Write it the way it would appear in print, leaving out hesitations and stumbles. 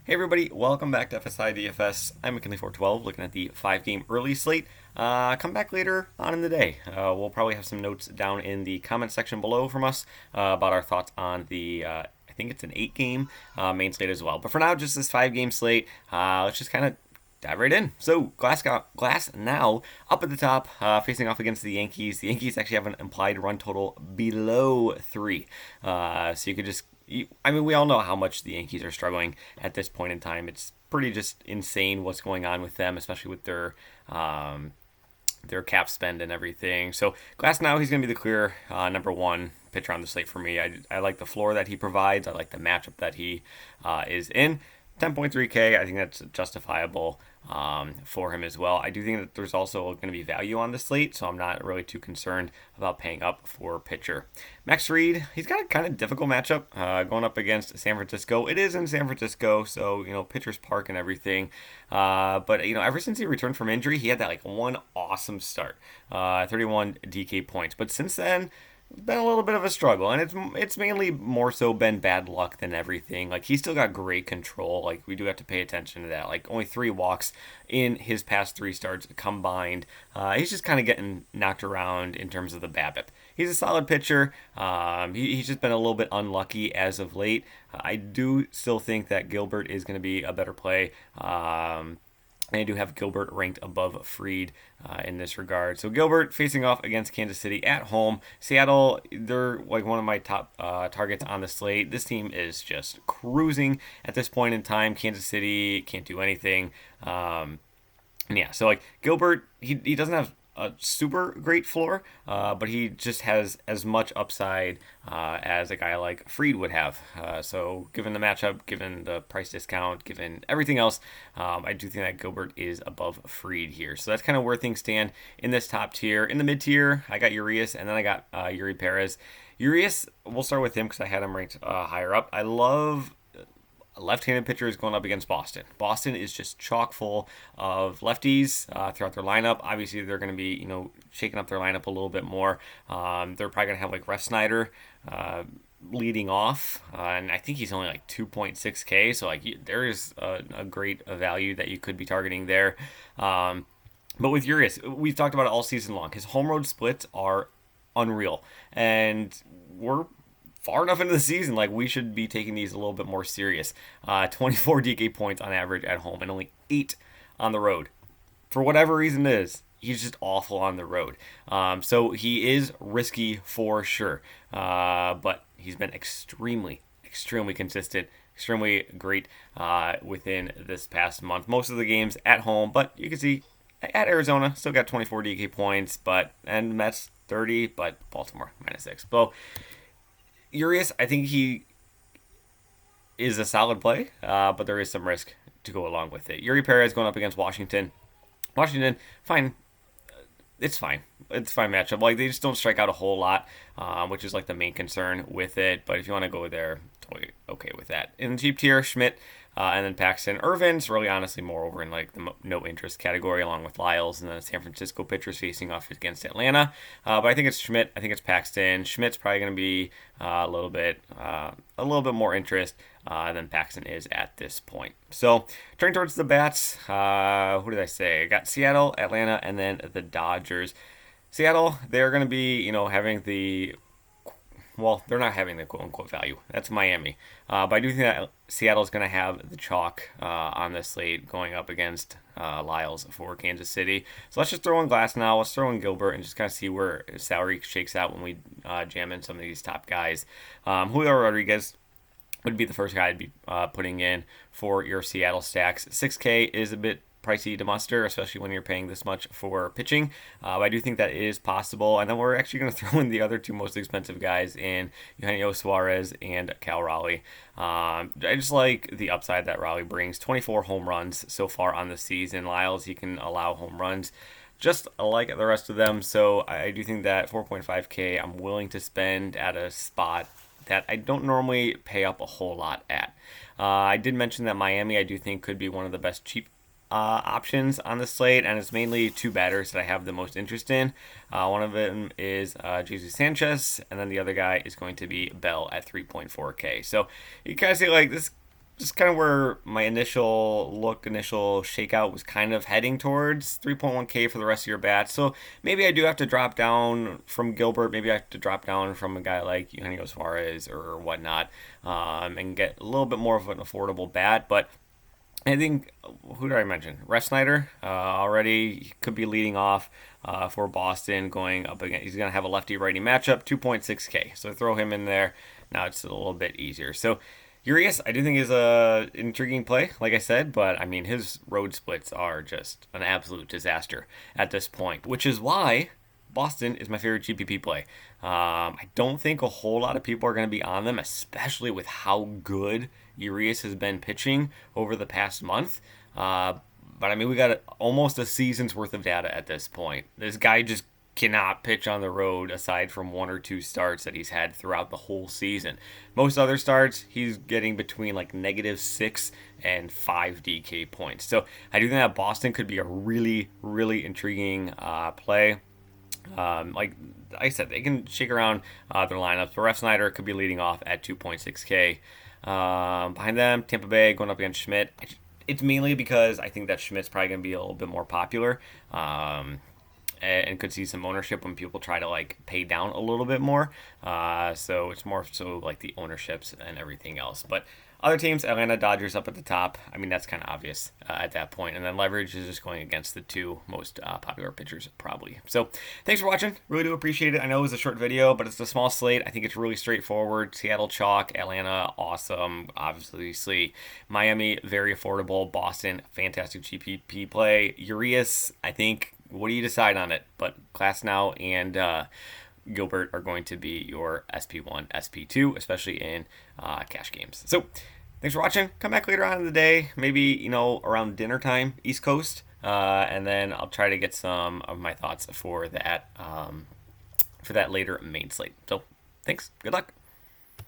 Hey everybody, welcome back to FSi DFS. I'm McKinley412 looking at the 5-game early slate. Come back later on in the day. We'll probably have some notes down in the comment section below from us about our thoughts on the, I think it's an 8-game main slate as well. But for now, just this 5-game slate. Let's just kind of dive right in. So Glass now up at the top, facing off against the Yankees. The Yankees actually have an implied run total below 3. So you could just I mean, we all know how much the Yankees are struggling at this point in time. It's pretty just insane what's going on with them, especially with their cap spend and everything. So Glass now, he's going to be the clear number one pitcher on the slate for me. I like the floor that he provides. I like the matchup that he is in. 10.3K, I think that's justifiable for him as well. I do think that there's also going to be value on the slate, so I'm not really too concerned about paying up for pitcher. Max Fried, he's got a kind of difficult matchup going up against San Francisco. It is in San Francisco, so, pitcher's park and everything. But, ever since he returned from injury, he had that, one awesome start, 31 DK points. But since then, been a little bit of a struggle, and it's mainly more so been bad luck than everything. He's still got great control. We do have to pay attention to that. Only 3 walks in his past 3 starts combined. He's just kind of getting knocked around in terms of the BABIP. He's a solid pitcher. He's just been a little bit unlucky as of late. I do still think that Gilbert is going to be a better play. And I do have Gilbert ranked above Fried in this regard. So Gilbert facing off against Kansas City at home. Seattle, they're one of my top targets on the slate. This team is just cruising at this point in time. Kansas City can't do anything. So Gilbert, he doesn't have a super great floor, but he just has as much upside as a guy like Fried would have. So given the matchup, given the price discount, given everything else, I do think that Gilbert is above Fried here. So that's kind of where things stand in this top tier. In the mid tier, I got Urias, and then I got Yuri Perez. Urias, we'll start with him because I had him ranked higher up. I love left-handed pitchers going up against Boston. Boston is just chock full of lefties throughout their lineup. Obviously, they're going to be, shaking up their lineup a little bit more. They're probably going to have Russ Snyder leading off, and I think he's only 2.6K. So there is a great value that you could be targeting there. But with Urias, we've talked about it all season long. His home road splits are unreal, and we're far enough into the season, we should be taking these a little bit more serious. 24 DK points on average at home and only 8 on the road. For whatever reason it is, he's just awful on the road. So he is risky for sure. But he's been extremely consistent, extremely great within this past month. Most of the games at home, but you can see at Arizona, still got 24 DK points, and Mets 30, but Baltimore -6. So Urias, I think he is a solid play, but there is some risk to go along with it. Yuri Perez going up against Washington. Washington, fine. It's fine. It's a fine matchup. They just don't strike out a whole lot, which is the main concern with it. But if you want to go there, totally okay with that. In the cheap tier, Schmidt, and then Paxton. Irvin's really honestly more over in the no interest category, along with Lyles and the San Francisco pitchers facing off against Atlanta. But I think it's Schmidt. I think it's Paxton. Schmidt's probably going to be a little bit more interest than Paxton is at this point. So turning towards the bats, who did I say? I got Seattle, Atlanta, and then the Dodgers. Seattle, they're going to be having the they're not having the quote-unquote value. That's Miami. But I do think that Seattle's going to have the chalk on this slate going up against Lyles for Kansas City. So let's just throw in Glass now. Let's throw in Gilbert and just kind of see where his salary shakes out when we jam in some of these top guys. Julio Rodriguez would be the first guy I'd be putting in for your Seattle stacks. 6K is a bit pricey to muster, especially when you're paying this much for pitching. I do think that is possible. And then we're actually going to throw in the other 2 most expensive guys in Eugenio Suarez and Cal Raleigh. I just like the upside that Raleigh brings. 24 home runs so far on the season. Lyles, he can allow home runs just like the rest of them. So I do think that 4.5K I'm willing to spend at a spot that I don't normally pay up a whole lot at. I did mention that Miami I do think could be one of the best cheap options on the slate, and it's mainly 2 batters that I have the most interest in. One of them is Jesus Sanchez, and then the other guy is going to be Bell at 3.4K. So you kind of see this just kind of where my initial shakeout was kind of heading towards 3.1K for the rest of your bats. So maybe I do have to drop down from Gilbert. Maybe I have to drop down from a guy like Eugenio Suarez or whatnot, and get a little bit more of an affordable bat. But I think, who did I mention? Rest Snyder already he could be leading off for Boston going up again. He's going to have a lefty righty matchup, 2.6K. So throw him in there. Now it's a little bit easier. So Urias, I do think is a intriguing play, like I said, but I mean his road splits are just an absolute disaster at this point, which is why Boston is my favorite GPP play. I don't think a whole lot of people are going to be on them, especially with how good Urias has been pitching over the past month. But I mean, we got almost a season's worth of data at this point. This guy just cannot pitch on the road aside from one or two starts that he's had throughout the whole season. Most other starts, he's getting between like -6 and 5 DK points. So I do think that Boston could be a really, really intriguing play. Like I said, they can shake around their lineups. But Ref Snyder could be leading off at 2.6K. Behind them, Tampa Bay going up against Schmidt. It's mainly because I think that Schmidt's probably going to be a little bit more popular. And could see some ownership when people try to like pay down a little bit more. So it's more so like the ownerships and everything else. But other teams, Atlanta, Dodgers up at the top. I mean, that's kind of obvious at that point. And then leverage is just going against the two most popular pitchers, probably. So thanks for watching. Really do appreciate it. I know it was a short video, but it's a small slate. I think it's really straightforward. Seattle chalk, Atlanta, awesome. Obviously, Miami, very affordable. Boston, fantastic GPP play. Urias, I think, what do you decide on it? But Class Now and Gilbert are going to be your SP1, SP2, especially in cash games. So thanks for watching. Come back later on in the day, maybe, around dinner time, East Coast, and then I'll try to get some of my thoughts for that later main slate. So thanks. Good luck.